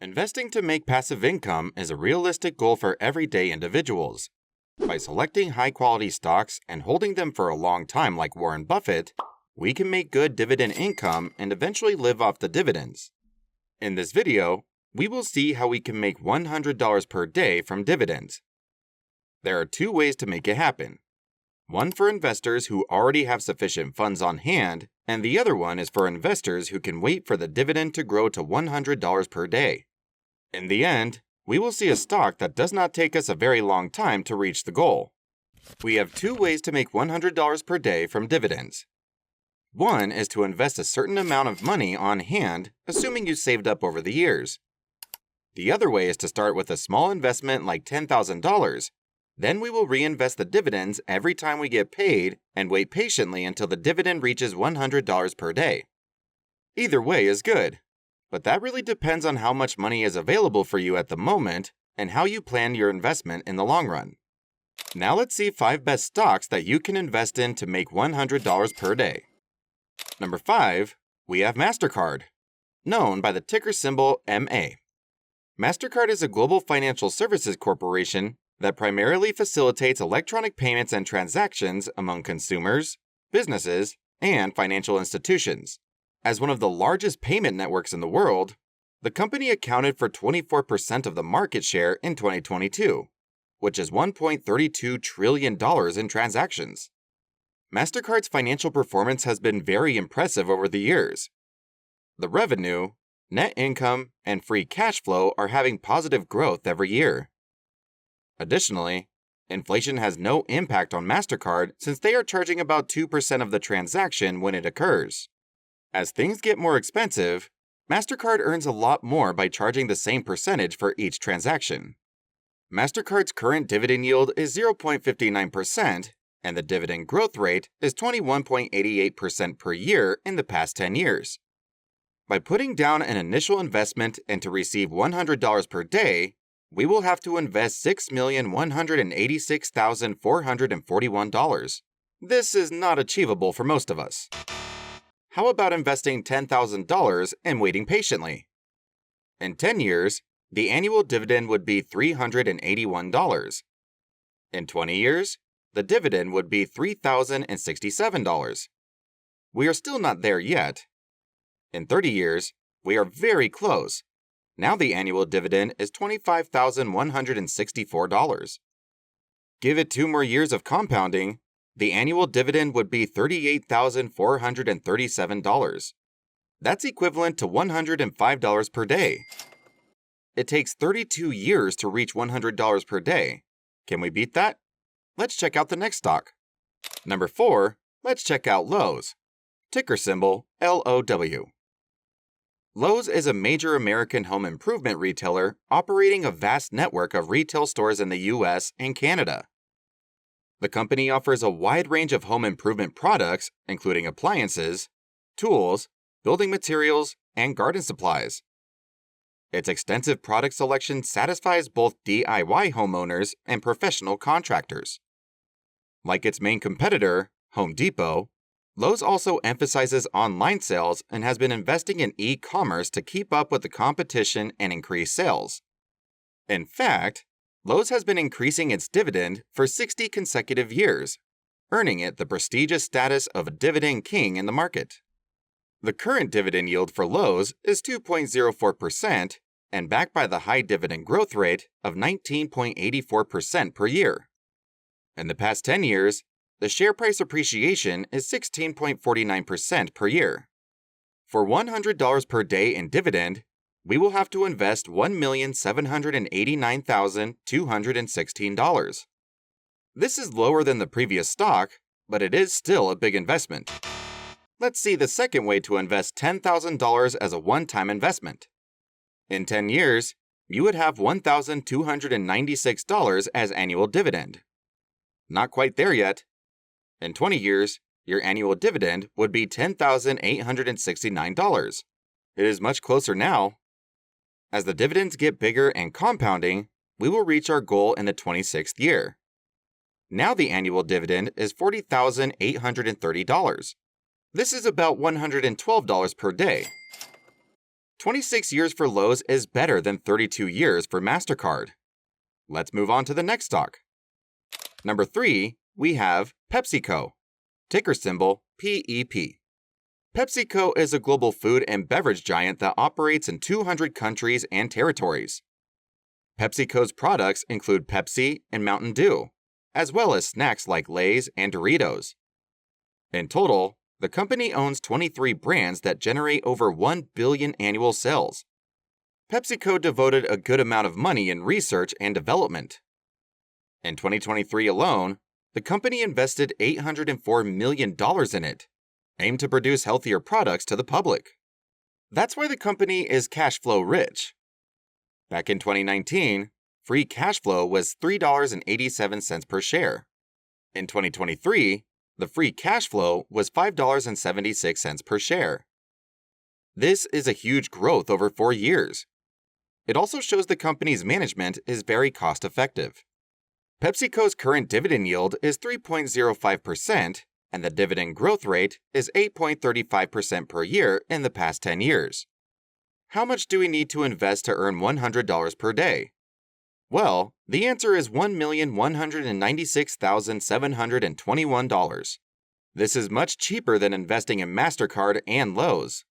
Investing to make passive income is a realistic goal for everyday individuals. By selecting high-quality stocks and holding them for a long time like Warren Buffett, we can make good dividend income and eventually live off the dividends. In this video, we will see how we can make $100 per day from dividends. There are two ways to make it happen. One for investors who already have sufficient funds on hand, and the other one is for investors who can wait for the dividend to grow to $100 per day. In the end, we will see a stock that does not take us a very long time to reach the goal. We have two ways to make $100 per day from dividends. One is to invest a certain amount of money on hand, assuming you saved up over the years. The other way is to start with a small investment like $10,000. Then we will reinvest the dividends every time we get paid and wait patiently until the dividend reaches $100 per day. Either way is good, but that really depends on how much money is available for you at the moment and how you plan your investment in the long run. Now let's see 5 best stocks that you can invest in to make $100 per day. Number 5, we have MasterCard, known by the ticker symbol MA. MasterCard is a global financial services corporation that primarily facilitates electronic payments and transactions among consumers, businesses, and financial institutions. As one of the largest payment networks in the world, the company accounted for 24% of the market share in 2022, which is $1.32 trillion in transactions. MasterCard's financial performance has been very impressive over the years. The revenue, net income, and free cash flow are having positive growth every year. Additionally, inflation has no impact on MasterCard since they are charging about 2% of the transaction when it occurs. As things get more expensive, MasterCard earns a lot more by charging the same percentage for each transaction. MasterCard's current dividend yield is 0.59%, and the dividend growth rate is 21.88% per year in the past 10 years. By putting down an initial investment and to receive $100 per day, we will have to invest $6,186,441. This is not achievable for most of us. How about investing $10,000 and waiting patiently? In 10 years, the annual dividend would be $381. In 20 years, the dividend would be $3,067. We are still not there yet. In 30 years, we are very close. Now the annual dividend is $25,164. Give it 2 more years of compounding, the annual dividend would be $38,437. That's equivalent to $105 per day. It takes 32 years to reach $100 per day. Can we beat that? Let's check out the next stock. Number 4, let's check out Lowe's, ticker symbol LOW. Lowe's is a major American home improvement retailer operating a vast network of retail stores in the US and Canada. The company offers a wide range of home improvement products, including appliances, tools, building materials, and garden supplies. Its extensive product selection satisfies both DIY homeowners and professional contractors. Like its main competitor, Home Depot, Lowe's also emphasizes online sales and has been investing in e-commerce to keep up with the competition and increase sales. In fact, Lowe's has been increasing its dividend for 60 consecutive years, earning it the prestigious status of a dividend king in the market. The current dividend yield for Lowe's is 2.04% and backed by the high dividend growth rate of 19.84% per year. In the past 10 years, the share price appreciation is 16.49% per year. For $100 per day in dividend, we will have to invest $1,789,216. This is lower than the previous stock, but it is still a big investment. Let's see the second way to invest $10,000 as a one-time investment. In 10 years, you would have $1,296 as annual dividend. Not quite there yet. In 20 years, your annual dividend would be $10,869. It is much closer now. As the dividends get bigger and compounding, we will reach our goal in the 26th year. Now the annual dividend is $40,830. This is about $112 per day. 26 years for Lowe's is better than 32 years for MasterCard. Let's move on to the next stock. Number 3, we have PepsiCo, ticker symbol PEP. PepsiCo is a global food and beverage giant that operates in 200 countries and territories. PepsiCo's products include Pepsi and Mountain Dew, as well as snacks like Lay's and Doritos. In total, the company owns 23 brands that generate over 1 billion annual sales. PepsiCo devoted a good amount of money in research and development. In 2023 alone, the company invested $804 million in it, aimed to produce healthier products to the public. That's why the company is cash flow rich. Back in 2019, free cash flow was $3.87 per share. In 2023, the free cash flow was $5.76 per share. This is a huge growth over 4 years. It also shows the company's management is very cost-effective. PepsiCo's current dividend yield is 3.05%, and the dividend growth rate is 8.35% per year in the past 10 years. How much do we need to invest to earn $100 per day? Well, the answer is $1,196,721. This is much cheaper than investing in MasterCard and Lowe's.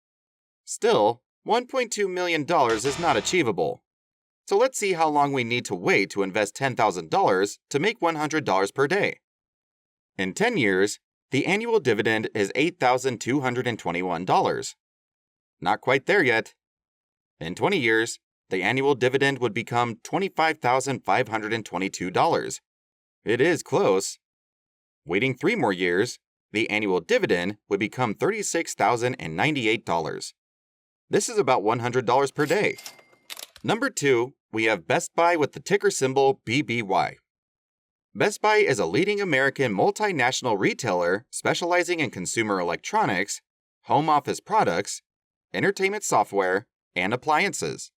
Still, $1.2 million is not achievable. So let's see how long we need to wait to invest $10,000 to make $100 per day. In 10 years, the annual dividend is $8,221. Not quite there yet. In 20 years, the annual dividend would become $25,522. It is close. Waiting 3 more years, the annual dividend would become $36,098. This is about $100 per day. Number 2, we have Best Buy with the ticker symbol BBY. Best Buy is a leading American multinational retailer specializing in consumer electronics, home office products, entertainment software, and appliances.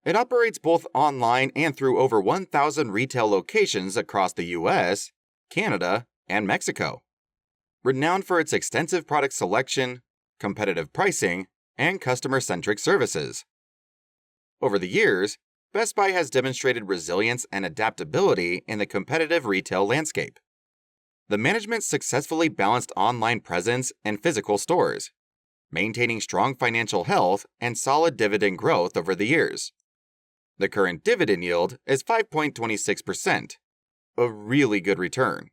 It operates both online and through over 1,000 retail locations across the US, Canada, and Mexico. Renowned for its extensive product selection, competitive pricing, and customer-centric services. Over the years, Best Buy has demonstrated resilience and adaptability in the competitive retail landscape. The management successfully balanced online presence and physical stores, maintaining strong financial health and solid dividend growth over the years. The current dividend yield is 5.26%, a really good return.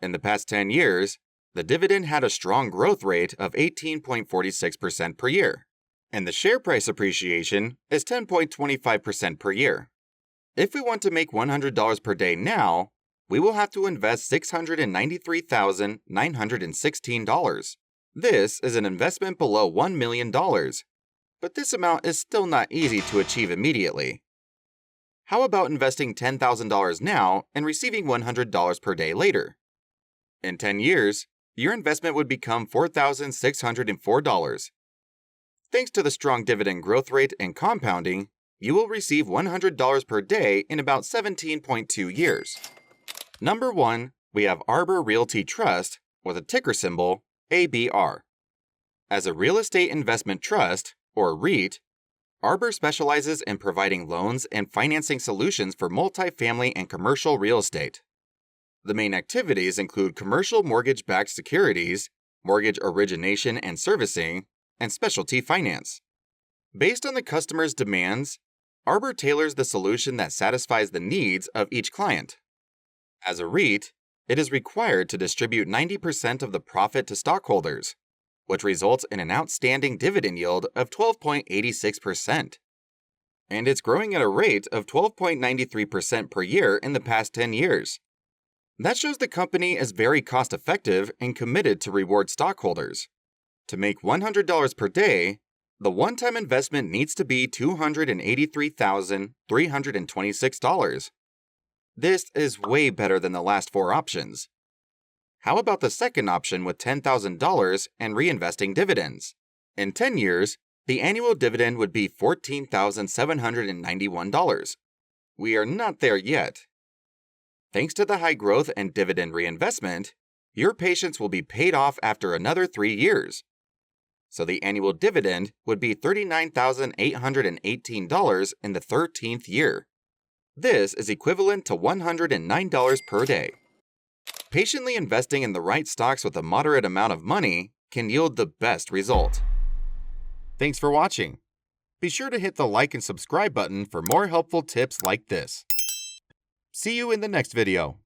In the past 10 years, the dividend had a strong growth rate of 18.46% per year, and the share price appreciation is 10.25% per year. If we want to make $100 per day now, we will have to invest $693,916. This is an investment below $1 million, but this amount is still not easy to achieve immediately. How about investing $10,000 now and receiving $100 per day later? In 10 years, your investment would become $4,604. Thanks to the strong dividend growth rate and compounding, you will receive $100 per day in about 17.2 years. Number 1, we have Arbor Realty Trust with a ticker symbol ABR. As a real estate investment trust, or REIT, Arbor specializes in providing loans and financing solutions for multifamily and commercial real estate. The main activities include commercial mortgage-backed securities, mortgage origination and servicing, and specialty finance. Based on the customer's demands, Arbor tailors the solution that satisfies the needs of each client. As a REIT, it is required to distribute 90% of the profit to stockholders, which results in an outstanding dividend yield of 12.86%. And it's growing at a rate of 12.93% per year in the past 10 years. That shows the company is very cost-effective and committed to reward stockholders. To make $100 per day, the one-time investment needs to be $283,326. This is way better than the last 4 options. How about the second option with $10,000 and reinvesting dividends? In 10 years, the annual dividend would be $14,791. We are not there yet. Thanks to the high growth and dividend reinvestment, your patience will be paid off after another 3 years. so the annual dividend would be $39,818 in the 13th year. This is equivalent to $109 per day. Patiently investing in the right stocks with a moderate amount of money can yield the best result. Thanks for watching. Be sure to hit the like and subscribe button for more helpful tips like this. See you in the next video.